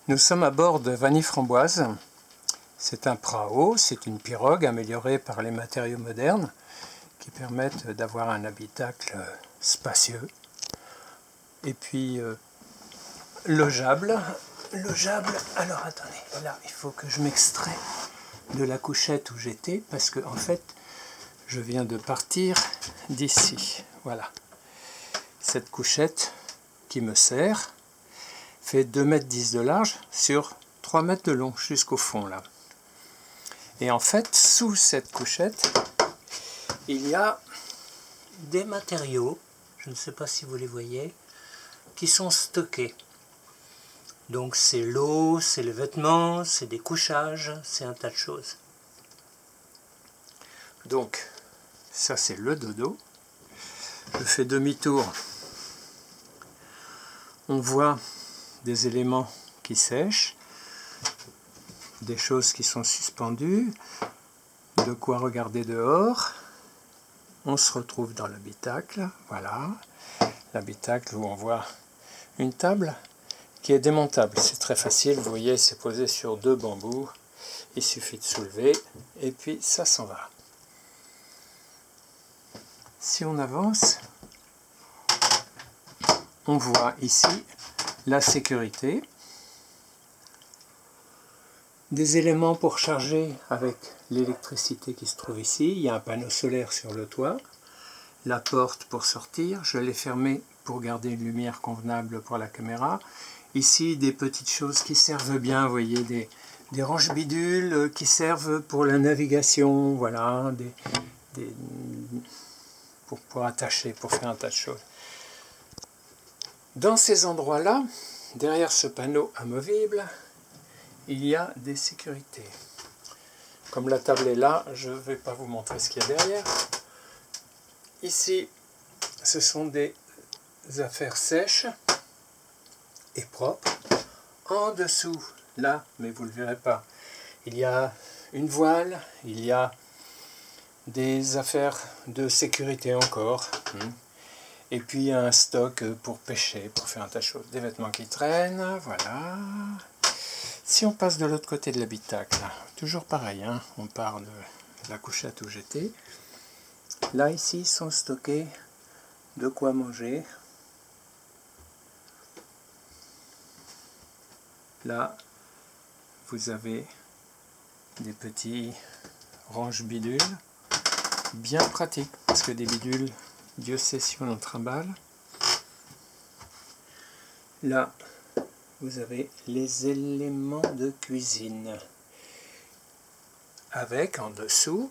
Nous sommes à bord de Vanille Framboise. C'est un prao, c'est une pirogue améliorée par les matériaux modernes qui permettent d'avoir un habitacle spacieux et puis logeable. Alors attendez, là il faut que je m'extrais de la couchette où j'étais parce que en fait je viens de partir d'ici. Voilà, cette couchette qui me sert fait 2,10 m de large sur 3 mètres de long jusqu'au fond là. Et en fait, sous cette couchette, il y a des matériaux, je ne sais pas si vous les voyez, qui sont stockés. Donc c'est l'eau, c'est les vêtements, c'est des couchages, c'est un tas de choses. Donc, ça c'est le dodo. Je fais demi-tour. On voit des éléments qui sèchent, des choses qui sont suspendues, de quoi regarder dehors. On se retrouve dans l'habitacle, voilà, l'habitacle où on voit une table qui est démontable. C'est très facile, vous voyez, c'est posé sur 2 bambous, il suffit de soulever et puis ça s'en va. Si on avance, on voit ici la sécurité, des éléments pour charger avec l'électricité qui se trouve ici. Il y a un panneau solaire sur le toit, la porte pour sortir, je l'ai fermée pour garder une lumière convenable pour la caméra. Ici des petites choses qui servent bien, vous voyez, des ranges bidules qui servent pour la navigation, voilà, pour attacher, pour faire un tas de choses. Dans ces endroits-là, derrière ce panneau amovible, il y a des sécurités. Comme la table est là, je ne vais pas vous montrer ce qu'il y a derrière. Ici, ce sont des affaires sèches et propres. En dessous, là, mais vous ne le verrez pas, il y a une voile, il y a des affaires de sécurité encore. Et puis un stock pour pêcher, pour faire un tas de choses. Des vêtements qui traînent, voilà. Si on passe de l'autre côté de l'habitacle, toujours pareil, hein, on part de la couchette où j'étais. Là, ici, sont stockés de quoi manger. Là, vous avez des petits ranges bidules, bien pratiques, parce que des bidules, Dieu sait si on en trimballe. Là, vous avez les éléments de cuisine. Avec en dessous,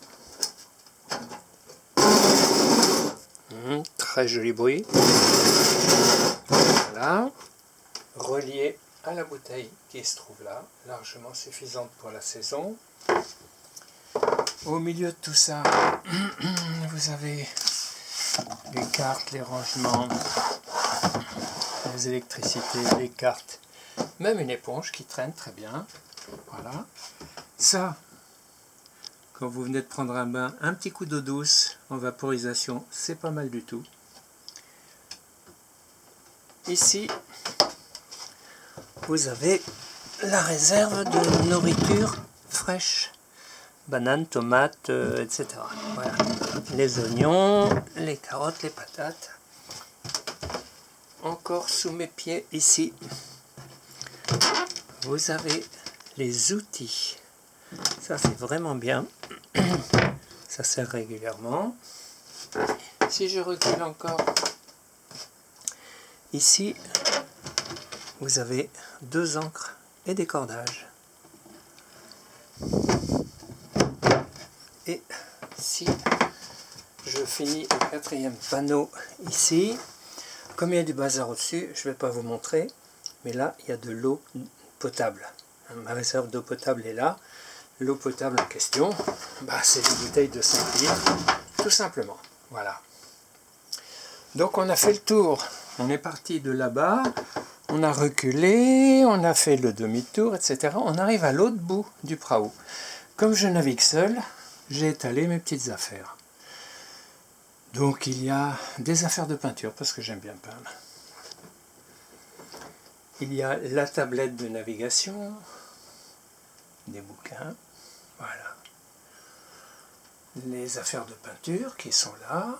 très joli bruit, voilà, relié à la bouteille qui se trouve là, largement suffisante pour la saison. Au milieu de tout ça, vous avez les cartes, les rangements, les électricités, les cartes, même une éponge qui traîne très bien. Voilà. Ça, quand vous venez de prendre un bain, un petit coup d'eau douce en vaporisation, c'est pas mal du tout. Ici, vous avez la réserve de nourriture fraîche. Bananes, tomates, etc. Voilà. Les oignons, les carottes, les patates. Encore sous mes pieds ici, vous avez les outils. Ça c'est vraiment bien. Ça sert régulièrement. Si je recule encore, ici, vous avez 2 encres et des cordages. Et si je finis le 4e panneau ici, comme il y a du bazar au-dessus, je ne vais pas vous montrer, mais là il y a de l'eau potable. Ma réserve d'eau potable est là. L'eau potable en question, c'est des bouteilles de 5 litres, tout simplement. Voilà. Donc on a fait le tour. On est parti de là-bas, on a reculé, on a fait le demi-tour, etc. On arrive à l'autre bout du prao. Comme je navigue seul, j'ai étalé mes petites affaires. Donc il y a des affaires de peinture, parce que j'aime bien peindre. Il y a la tablette de navigation, des bouquins, voilà. Les affaires de peinture qui sont là.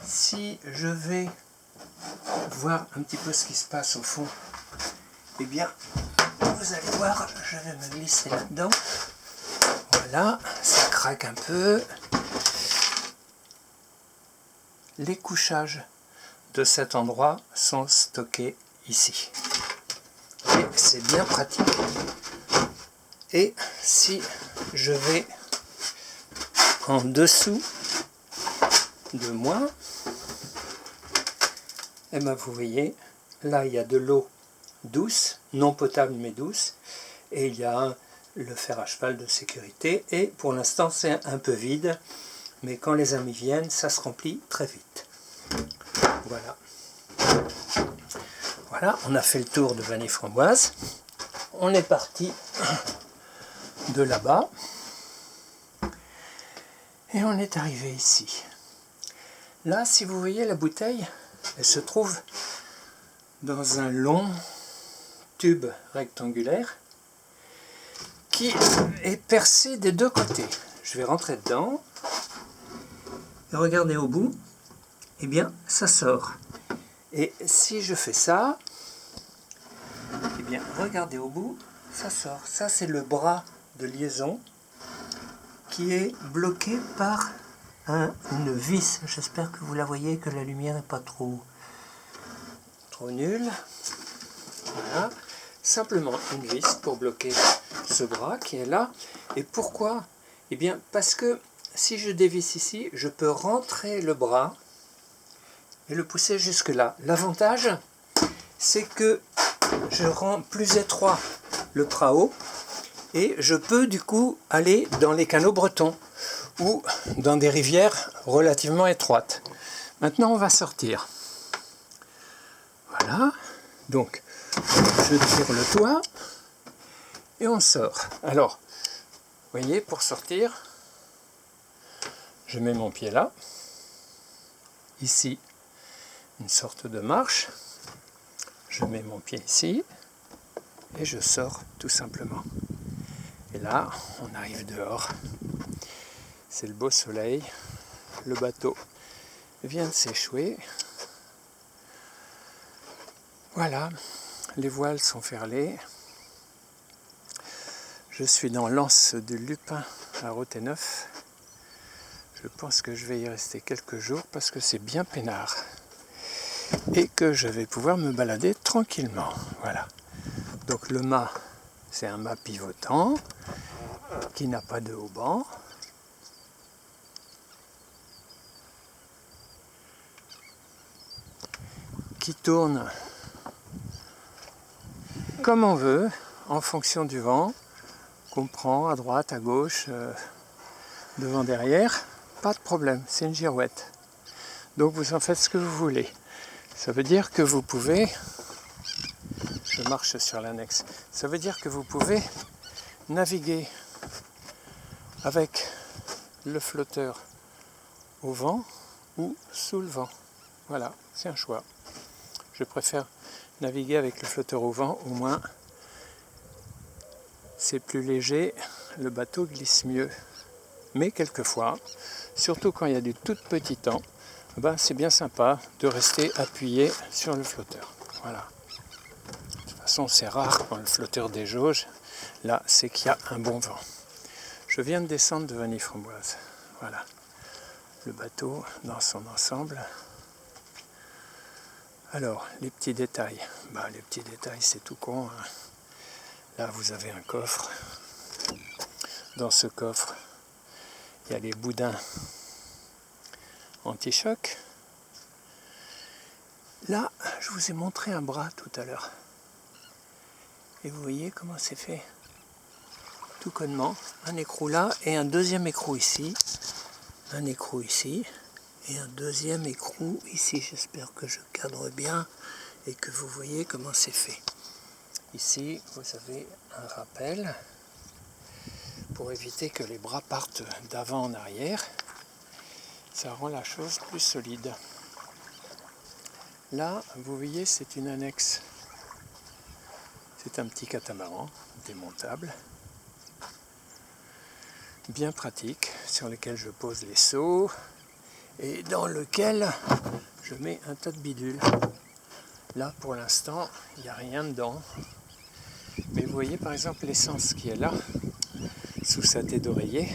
Si je vais voir un petit peu ce qui se passe au fond, eh bien, vous allez voir, je vais me glisser là-dedans. Voilà, ça craque un peu. Les couchages de cet endroit sont stockés ici. Et c'est bien pratique. Et si je vais en dessous de moi, et bien vous voyez, là il y a de l'eau douce, non potable mais douce, et il y a le fer à cheval de sécurité, et pour l'instant c'est un peu vide, mais quand les amis viennent, ça se remplit très vite. Voilà. Voilà, on a fait le tour de Vanille-Framboise. On est parti de là-bas. Et on est arrivé ici. Là, si vous voyez la bouteille, elle se trouve dans un long tube rectangulaire qui est percé des deux côtés. Je vais rentrer dedans. Et regardez au bout, eh bien, ça sort. Et si je fais ça, eh bien, regardez au bout, ça sort. Ça, c'est le bras de liaison qui est bloqué par une vis. J'espère que vous la voyez, que la lumière n'est pas trop nulle. Voilà. Simplement une vis pour bloquer ce bras qui est là. Et pourquoi? Eh bien, parce que si je dévisse ici, je peux rentrer le bras et le pousser jusque là. L'avantage, c'est que je rends plus étroit le trao et je peux du coup aller dans les canaux bretons ou dans des rivières relativement étroites. Maintenant, on va sortir. Voilà. Donc, je tire le toit et on sort. Alors, vous voyez, pour sortir, je mets mon pied là. Ici, une sorte de marche. Je mets mon pied ici et je sors tout simplement. Et là, on arrive dehors. C'est le beau soleil. Le bateau vient de s'échouer. Voilà, les voiles sont ferlées. Je suis dans l'anse de Lupin à Roténeuf. Je pense que je vais y rester quelques jours parce que c'est bien peinard. Et que je vais pouvoir me balader tranquillement. Voilà. Donc le mât, c'est un mât pivotant qui n'a pas de haubans. Qui tourne comme on veut, en fonction du vent, qu'on prend à droite, à gauche, devant, derrière. Pas de problème, c'est une girouette. Donc vous en faites ce que vous voulez. Ça veut dire que vous pouvez, je marche sur l'annexe, ça veut dire que vous pouvez naviguer avec le flotteur au vent ou sous le vent. Voilà, c'est un choix. Je préfère naviguer avec le flotteur au vent, au moins c'est plus léger, le bateau glisse mieux. Mais quelquefois, surtout quand il y a du tout petit temps, ben c'est bien sympa de rester appuyé sur le flotteur. Voilà. De toute façon, c'est rare quand le flotteur déjauge. Là, c'est qu'il y a un bon vent. Je viens de descendre de Vanille-Framboise. Voilà. Le bateau dans son ensemble. Alors, les petits détails. Les petits détails, c'est tout con. Hein. Là, vous avez un coffre. Dans ce coffre, il y a les boudins anti-choc. Là, je vous ai montré un bras tout à l'heure. Et vous voyez comment c'est fait. Tout connement. Un écrou là et un deuxième écrou ici. Un écrou ici. Et un deuxième écrou ici. J'espère que je cadre bien et que vous voyez comment c'est fait. Ici, vous avez un rappel pour éviter que les bras partent d'avant en arrière. Ça rend la chose plus solide. Là, vous voyez, c'est une annexe C'est un petit catamaran démontable, bien pratique, sur lequel je pose les seaux et dans lequel je mets un tas de bidules. Là, pour l'instant, il n'y a rien dedans. Mais vous voyez par exemple l'essence qui est là, sous sa tête d'oreiller.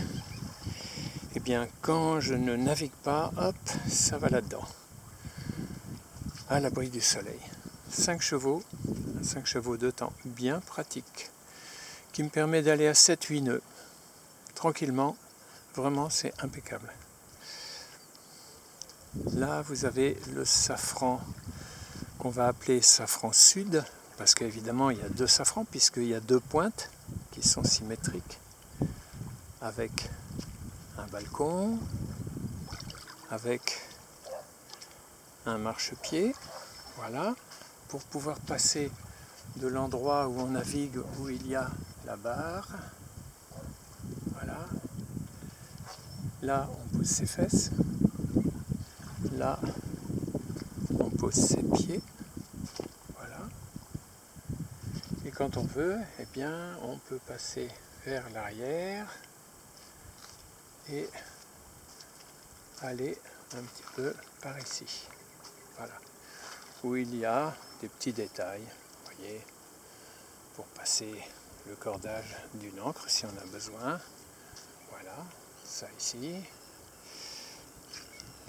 Eh bien, quand je ne navigue pas, hop, ça va là-dedans. À l'abri du soleil. 5 chevaux de temps, bien pratique, qui me permet d'aller à 7-8 nœuds, tranquillement. Vraiment, c'est impeccable. Là, vous avez le safran qu'on va appeler safran sud, parce qu'évidemment, il y a 2 safrans, puisqu'il y a 2 pointes qui sont symétriques, avec un balcon, avec un marchepied, voilà, pour pouvoir passer de l'endroit où on navigue, où il y a la barre, voilà. Là, on pose ses fesses. Là, on pose ses pieds. Voilà. Et quand on veut, eh bien, on peut passer vers l'arrière et aller un petit peu par ici. Voilà. Où il y a des petits détails, vous voyez, pour passer le cordage d'une ancre si on a besoin. Voilà, ça ici.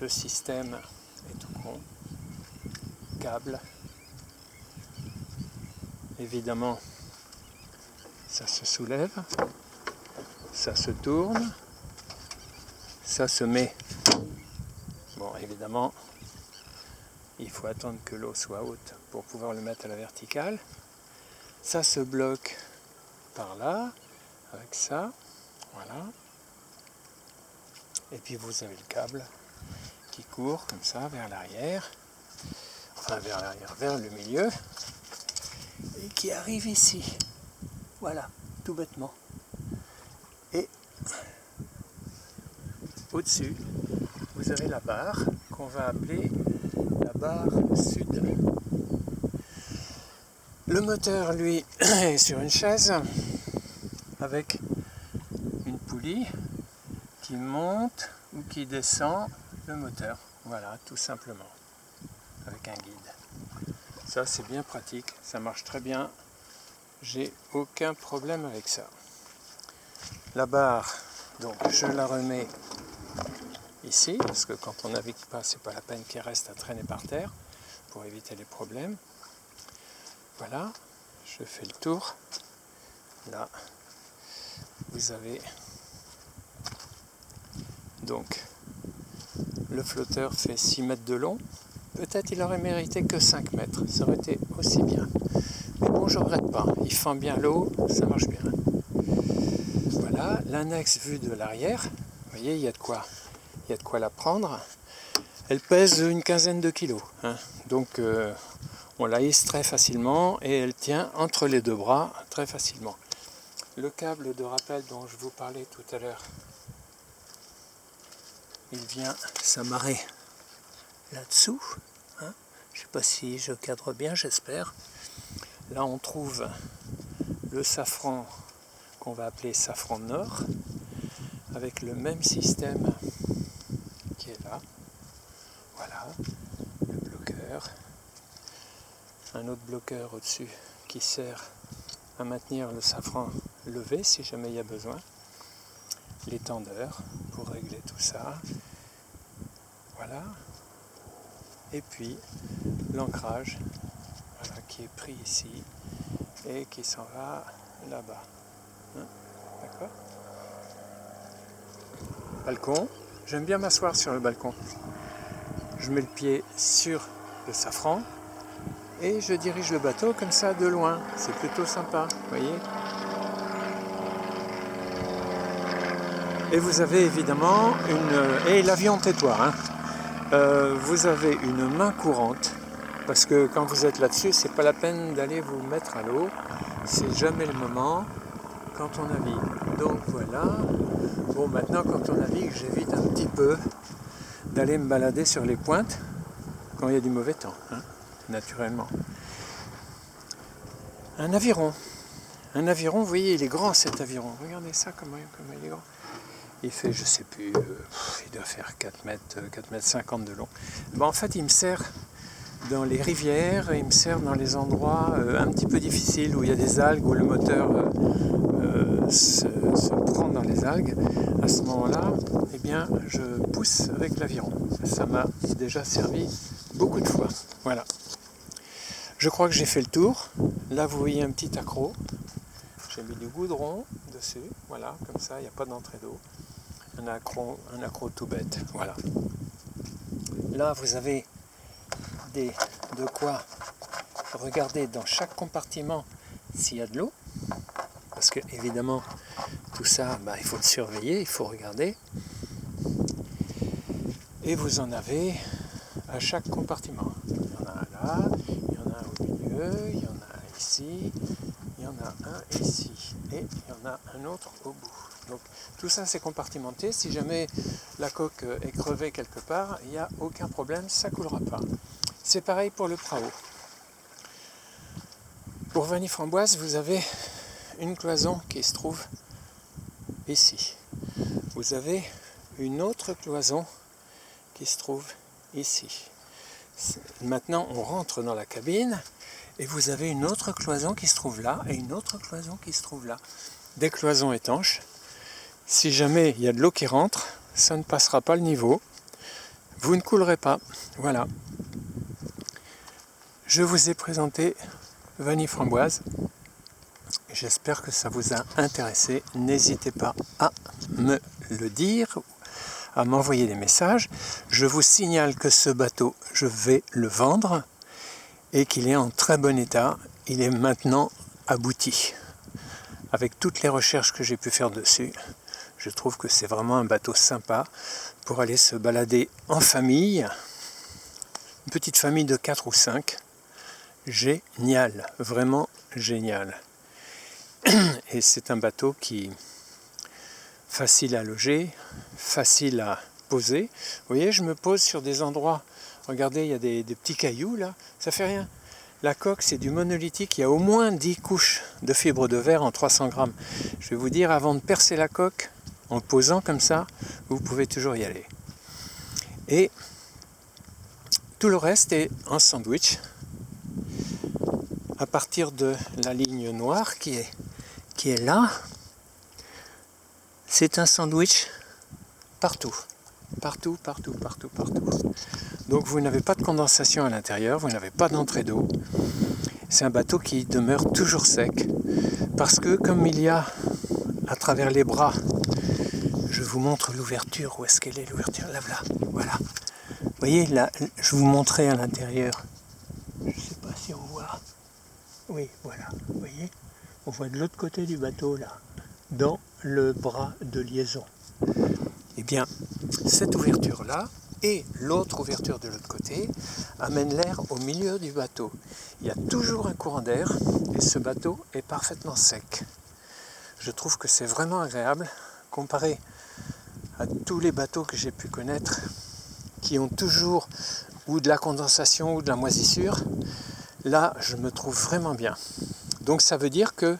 Le système est tout con. Câble. Évidemment, ça se soulève, ça se tourne, ça se met. Bon, évidemment, il faut attendre que l'eau soit haute pour pouvoir le mettre à la verticale. Ça se bloque par là, avec ça, voilà. Et puis vous avez le câble qui court comme ça vers l'arrière, enfin vers l'arrière, vers le milieu, et qui arrive ici. Voilà, tout bêtement. Et au-dessus, vous avez la barre qu'on va appeler la barre sud. Le moteur, lui, est sur une chaise avec une poulie qui monte ou qui descend le moteur. Voilà, tout simplement, avec un guide. Ça, c'est bien pratique, ça marche très bien. J'ai aucun problème avec ça. La barre, donc je la remets ici, parce que quand on navigue pas, c'est pas la peine qu'elle reste à traîner par terre, pour éviter les problèmes. Voilà, je fais le tour. Là, vous avez donc le flotteur fait 6 mètres de long. Peut-être il aurait mérité que 5 mètres, ça aurait été aussi bien. Mais bon, je ne regrette pas, il fend bien l'eau, ça marche bien. Voilà, l'annexe vue de l'arrière, vous voyez, il y a de quoi la prendre. Elle pèse une quinzaine de kilos, hein. Donc on la hisse très facilement et elle tient entre les 2 bras très facilement. Le câble de rappel dont je vous parlais tout à l'heure, il vient s'amarrer là-dessous, hein. Je ne sais pas si je cadre bien, j'espère. Là on trouve le safran qu'on va appeler safran nord, avec le même système qui est là. Voilà, le bloqueur. Un autre bloqueur au-dessus qui sert à maintenir le safran levé si jamais il y a besoin. L'étendeur pour régler tout ça. Voilà. Et puis l'ancrage, voilà, qui est pris ici et qui s'en va là-bas. Hein, d'accord ? Balcon. J'aime bien m'asseoir sur le balcon. Je mets le pied sur le safran et je dirige le bateau comme ça de loin. C'est plutôt sympa, vous voyez ? Et vous avez évidemment et l'avion tais-toi, hein. Vous avez une main courante, parce que quand vous êtes là-dessus, c'est pas la peine d'aller vous mettre à l'eau, c'est jamais le moment quand on navigue. Donc voilà. Bon, maintenant quand on navigue, j'évite un petit peu d'aller me balader sur les pointes quand il y a du mauvais temps, hein, naturellement. Un aviron. Un aviron, vous voyez, il est grand cet aviron. Regardez ça, comment il est grand. Il fait, je sais plus, il doit faire 4 mètres 50 de long. En fait, il me sert dans les rivières, il me sert dans les endroits un petit peu difficiles où il y a des algues, où le moteur se prend dans les algues. À ce moment-là, eh bien, je pousse avec l'aviron. Ça m'a déjà servi beaucoup de fois. Voilà. Je crois que j'ai fait le tour. Là, vous voyez un petit accroc. J'ai mis du goudron dessus. Voilà, comme ça, il n'y a pas d'entrée d'eau. Un accroc tout bête. Voilà. Là, vous avez de quoi regarder dans chaque compartiment s'il y a de l'eau. Parce que, évidemment, tout ça, il faut le surveiller, il faut regarder. Et vous en avez à chaque compartiment. Il y en a un là, il y en a un au milieu, il y en a un ici, il y en a un ici, et il y en a un autre au bout. Donc tout ça c'est compartimenté. Si jamais la coque est crevée quelque part, il n'y a aucun problème, ça ne coulera pas. C'est pareil pour le prao. Pour Vanille Framboise, vous avez une cloison qui se trouve ici. Vous avez une autre cloison qui se trouve ici. Maintenant, on rentre dans la cabine et vous avez une autre cloison qui se trouve là et une autre cloison qui se trouve là. Des cloisons étanches. Si jamais il y a de l'eau qui rentre, ça ne passera pas le niveau. Vous ne coulerez pas. Voilà. Je vous ai présenté Vanille Framboise. J'espère que ça vous a intéressé. N'hésitez pas à me le dire, à m'envoyer des messages. Je vous signale que ce bateau, je vais le vendre et qu'il est en très bon état. Il est maintenant abouti. Avec toutes les recherches que j'ai pu faire dessus, je trouve que c'est vraiment un bateau sympa pour aller se balader en famille. Une petite famille de 4 ou 5. Génial, vraiment génial. Et c'est un bateau qui facile à loger, facile à poser. Vous voyez, je me pose sur des endroits, regardez, il y a des petits cailloux là, ça fait rien. La coque, c'est du monolithique, il y a au moins 10 couches de fibre de verre en 300 grammes. Je vais vous dire, avant de percer la coque, en posant comme ça, vous pouvez toujours y aller. Et tout le reste est en sandwich, à partir de la ligne noire qui est là. C'est un sandwich partout. Partout. Donc vous n'avez pas de condensation à l'intérieur, vous n'avez pas d'entrée d'eau. C'est un bateau qui demeure toujours sec. Parce que comme il y a à travers les bras, je vous montre l'ouverture. Où est-ce qu'elle est l'ouverture? Là, voilà. Vous voyez, là, je vous montrais à l'intérieur. Je ne sais pas si on voit. Oui, voilà. Vous voyez, on voit de l'autre côté du bateau, là, dans le bras de liaison. Eh bien, cette ouverture-là et l'autre ouverture de l'autre côté amènent l'air au milieu du bateau. Il y a toujours un courant d'air et ce bateau est parfaitement sec. Je trouve que c'est vraiment agréable comparé à tous les bateaux que j'ai pu connaître qui ont toujours ou de la condensation ou de la moisissure. Là, je me trouve vraiment bien. Donc ça veut dire que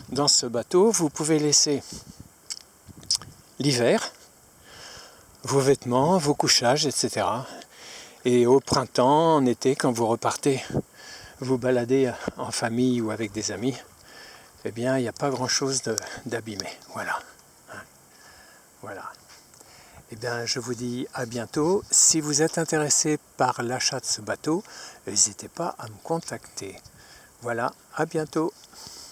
dans ce bateau, vous pouvez laisser l'hiver, vos vêtements, vos couchages, etc. Et au printemps, en été, quand vous repartez vous balader en famille ou avec des amis, eh bien, il n'y a pas grand-chose d'abîmé. Voilà. Voilà. Eh bien, je vous dis à bientôt. Si vous êtes intéressé par l'achat de ce bateau, n'hésitez pas à me contacter. Voilà, à bientôt.